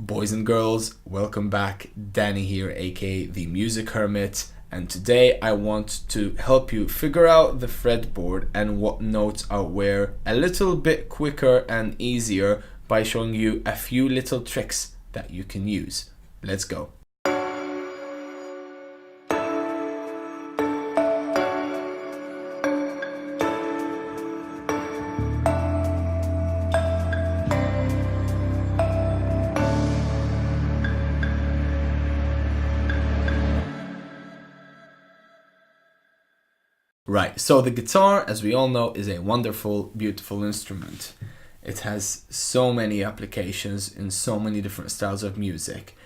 Boys and girls, welcome back. Danny here, aka the Music Hermit, and today I want to help you figure out the fretboard and what notes are where a little bit quicker and easier by showing you a few little tricks that you can use. Let's go. Right, so the guitar, as we all know, is a wonderful, beautiful instrument. It has so many applications in so many different styles of music.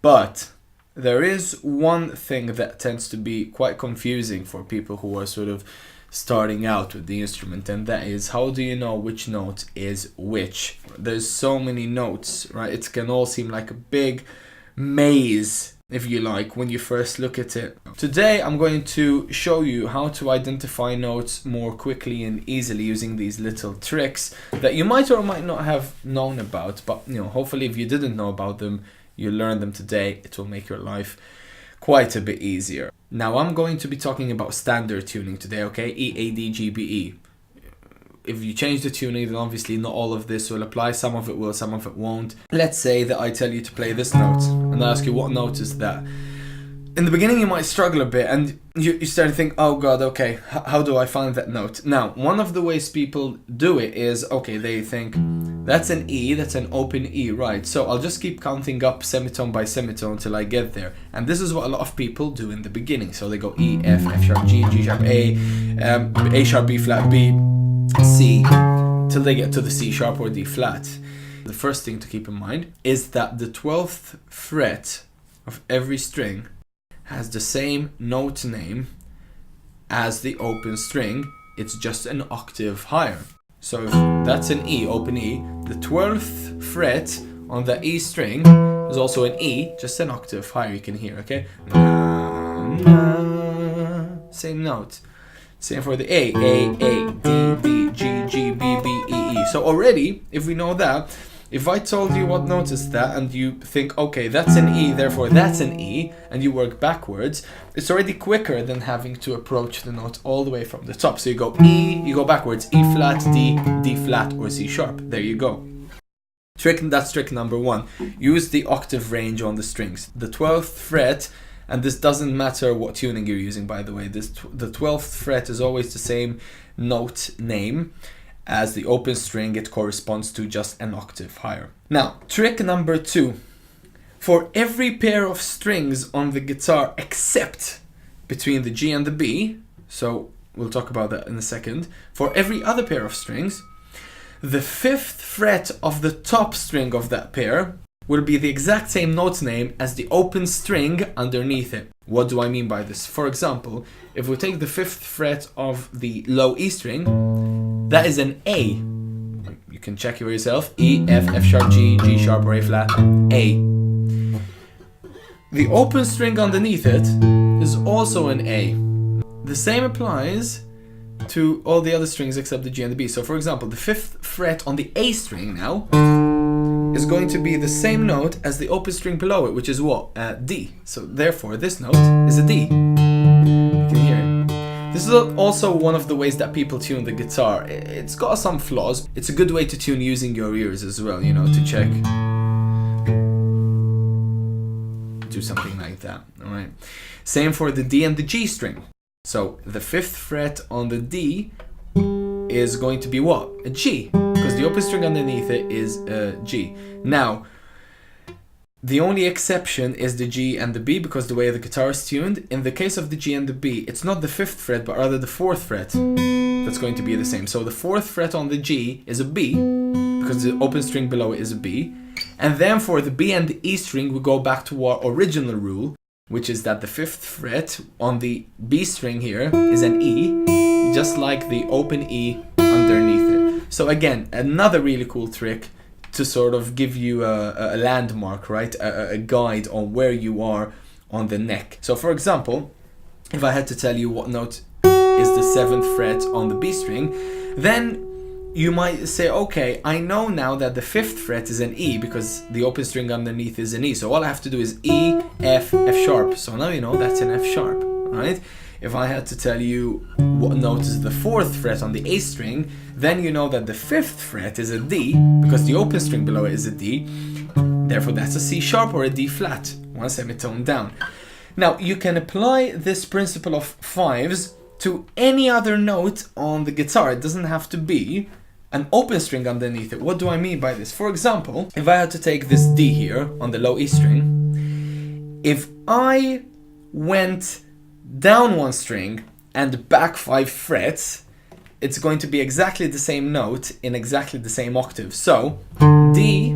But there is one thing that tends to be quite confusing for people who are sort of starting out with the instrument, and that is, how do you know which note is which? There's so many notes, right? It can all seem like a big maze, if you like, when you first look at it. Today I'm going to show you how to identify notes more quickly and easily using these little tricks that you might or might not have known about, but hopefully if you didn't know about them, you learn them today. It will make your life quite a bit easier. Now I'm going to be talking about standard tuning today, okay? E, A, D, G, B, E. If you change the tuning, then obviously not all of this will apply. Some of it will, some of it won't. Let's say that I tell you to play this note and I ask you, what note is that? In the beginning you might struggle a bit and you start to think, oh god, okay, how do I find that note? Now, one of the ways people do it is, okay, they think, that's an E, that's an open E, right? So I'll just keep counting up semitone by semitone until I get there. And this is what a lot of people do in the beginning. So they go E, F, F sharp, G, G sharp, A sharp, B flat, B, C, till they get to the C sharp or D flat. The first thing to keep in mind is that the 12th fret of every string has the same note name as the open string. It's just an octave higher. So if that's an E, open E, the 12th fret on the E string is also an E, just an octave higher, you can hear, okay? Same note. Same for the A, D, D, G, G, B, B, E, E. So already, if we know that, if I told you what note is that and you think, okay, that's an E, therefore that's an E, and you work backwards, it's already quicker than having to approach the note all the way from the top. So you go E, you go backwards, E flat, D, D flat, or C sharp. There you go. That's trick number one. Use the octave range on the strings. The 12th fret, and this doesn't matter what tuning you're using, by the way, the 12th fret is always the same note name as the open string. It corresponds to just an octave higher. Now, trick number two. For every pair of strings on the guitar except between the G and the B, so we'll talk about that in a second, for every other pair of strings, the 5th fret of the top string of that pair will be the exact same note name as the open string underneath it. What do I mean by this? For example, if we take the 5th fret of the low E string, that is an A. You can check it for yourself. E, F, F sharp, G, G sharp, or A flat, A. The open string underneath it is also an A. The same applies to all the other strings except the G and the B. So for example, the 5th fret on the A string now is going to be the same note as the open string below it, which is what? D. So therefore, this note is a D. You can hear it. This is also one of the ways that people tune the guitar. It's got some flaws. It's a good way to tune using your ears as well, to check. Do something like that, all right? Same for the D and the G string. So the 5th fret on the D is going to be what? A G, because the open string underneath it is a G. Now, the only exception is the G and the B, because the way the guitar is tuned. In the case of the G and the B, it's not the 5th fret, but rather the 4th fret that's going to be the same. So the 4th fret on the G is a B, because the open string below it is a B. And then for the B and the E string, we go back to our original rule, which is that the 5th fret on the B string here is an E, just like the open E underneath it. So again, another really cool trick to sort of give you a landmark, right? A guide on where you are on the neck. So for example, if I had to tell you what note is the 7th fret on the B string, then you might say, okay, I know now that the 5th fret is an E because the open string underneath is an E. So all I have to do is E, F, F sharp. So now you know that's an F sharp, right? If I had to tell you what note is the 4th fret on the A string, then you know that the 5th fret is a D because the open string below it is a D. Therefore that's a C sharp or a D flat, one semitone down. Now you can apply this principle of 5s to any other note on the guitar. It doesn't have to be an open string underneath it. What do I mean by this? For example, if I had to take this D here on the low E string, if I went down 1 string and back 5 frets, it's going to be exactly the same note in exactly the same octave. So D,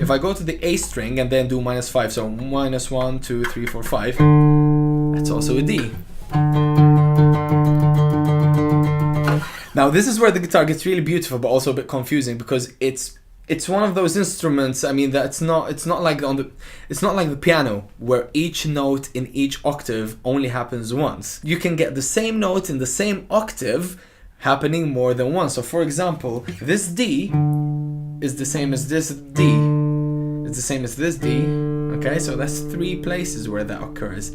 if I go to the A string and then do -5, so -1, 2, 3, 4, 5, that's also a D. Now this is where the guitar gets really beautiful, but also a bit confusing because it's one of those instruments. I mean, that it's not like the piano where each note in each octave only happens once. You can get the same note in the same octave happening more than once. So for example, this D is the same as this D. It's the same as this D. Okay, so that's 3 places where that occurs.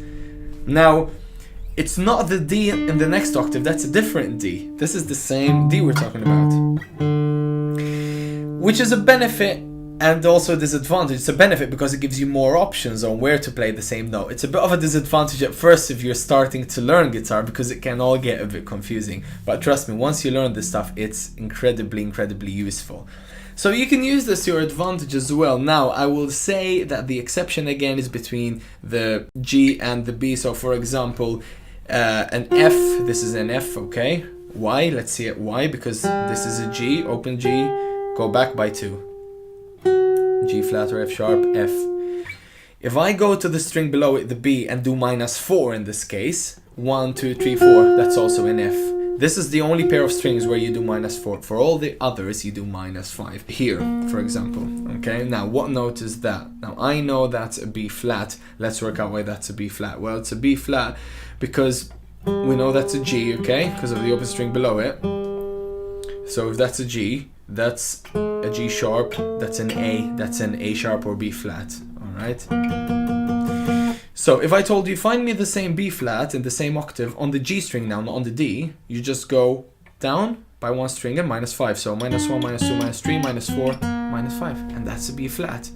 Now, it's not the D in the next octave, that's a different D. This is the same D we're talking about. Which is a benefit and also a disadvantage. It's a benefit because it gives you more options on where to play the same note. It's a bit of a disadvantage at first if you're starting to learn guitar because it can all get a bit confusing. But trust me, once you learn this stuff, it's incredibly useful. So you can use this to your advantage as well. Now, I will say that the exception again is between the G and the B. So for example, an F, this is an F, okay? Why? Let's see it. Why? Because this is a G, open G, go back by 2. G flat or F sharp, F. If I go to the string below it, the B, and do -4 in this case, 1, 2, 3, 4, that's also an F. This is the only pair of strings where you do -4. For all the others, you do -5. Here, for example. Okay, now what note is that? Now I know that's a B flat. Let's work out why that's a B flat. Well, it's a B flat because we know that's a G, okay? Because of the open string below it. So if that's a G, that's a G sharp, that's an A sharp or B flat. Alright? So if I told you find me the same B flat in the same octave on the G string now, not on the D, you just go down by 1 string and -5. So -1, -2, -3, -4, -5, and that's a B flat.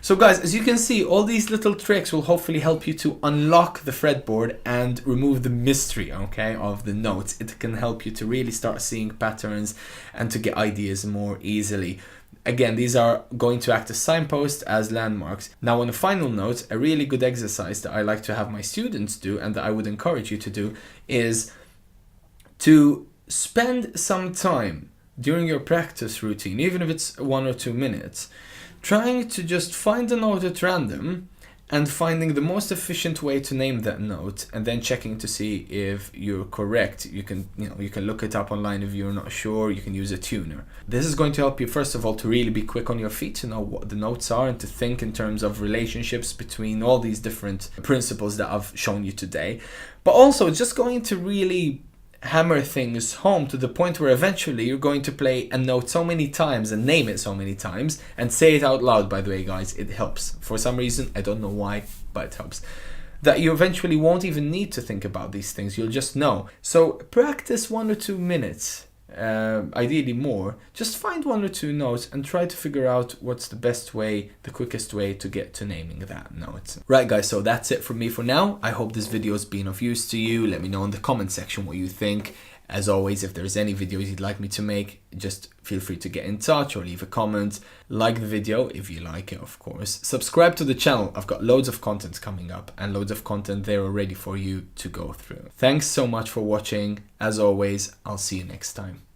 So guys, as you can see, all these little tricks will hopefully help you to unlock the fretboard and remove the mystery, okay, of the notes. It can help you to really start seeing patterns and to get ideas more easily. Again, these are going to act as signposts, as landmarks. Now on a final note, a really good exercise that I like to have my students do and that I would encourage you to do is to spend some time during your practice routine, even if it's 1 or 2 minutes, trying to just find a note at random and finding the most efficient way to name that note and then checking to see if you're correct. You can look it up online if you're not sure. You can use a tuner. This is going to help you, first of all, to really be quick on your feet, to know what the notes are and to think in terms of relationships between all these different principles that I've shown you today. But also, it's just going to really hammer things home to the point where eventually you're going to play a note so many times and name it so many times and say it out loud. By the way, guys, it helps. For some reason, I don't know why, but it helps. That you eventually won't even need to think about these things. You'll just know. So practice 1 or 2 minutes, ideally more. Just find 1 or 2 notes and try to figure out what's the best way, the quickest way to get to naming that note. Right guys, so that's it from me for now. I hope this video has been of use to you. Let me know in the comment section what you think. As always, if there's any videos you'd like me to make, just feel free to get in touch or leave a comment. Like the video if you like it, of course. Subscribe to the channel. I've got loads of content coming up and loads of content there already for you to go through. Thanks so much for watching. As always, I'll see you next time.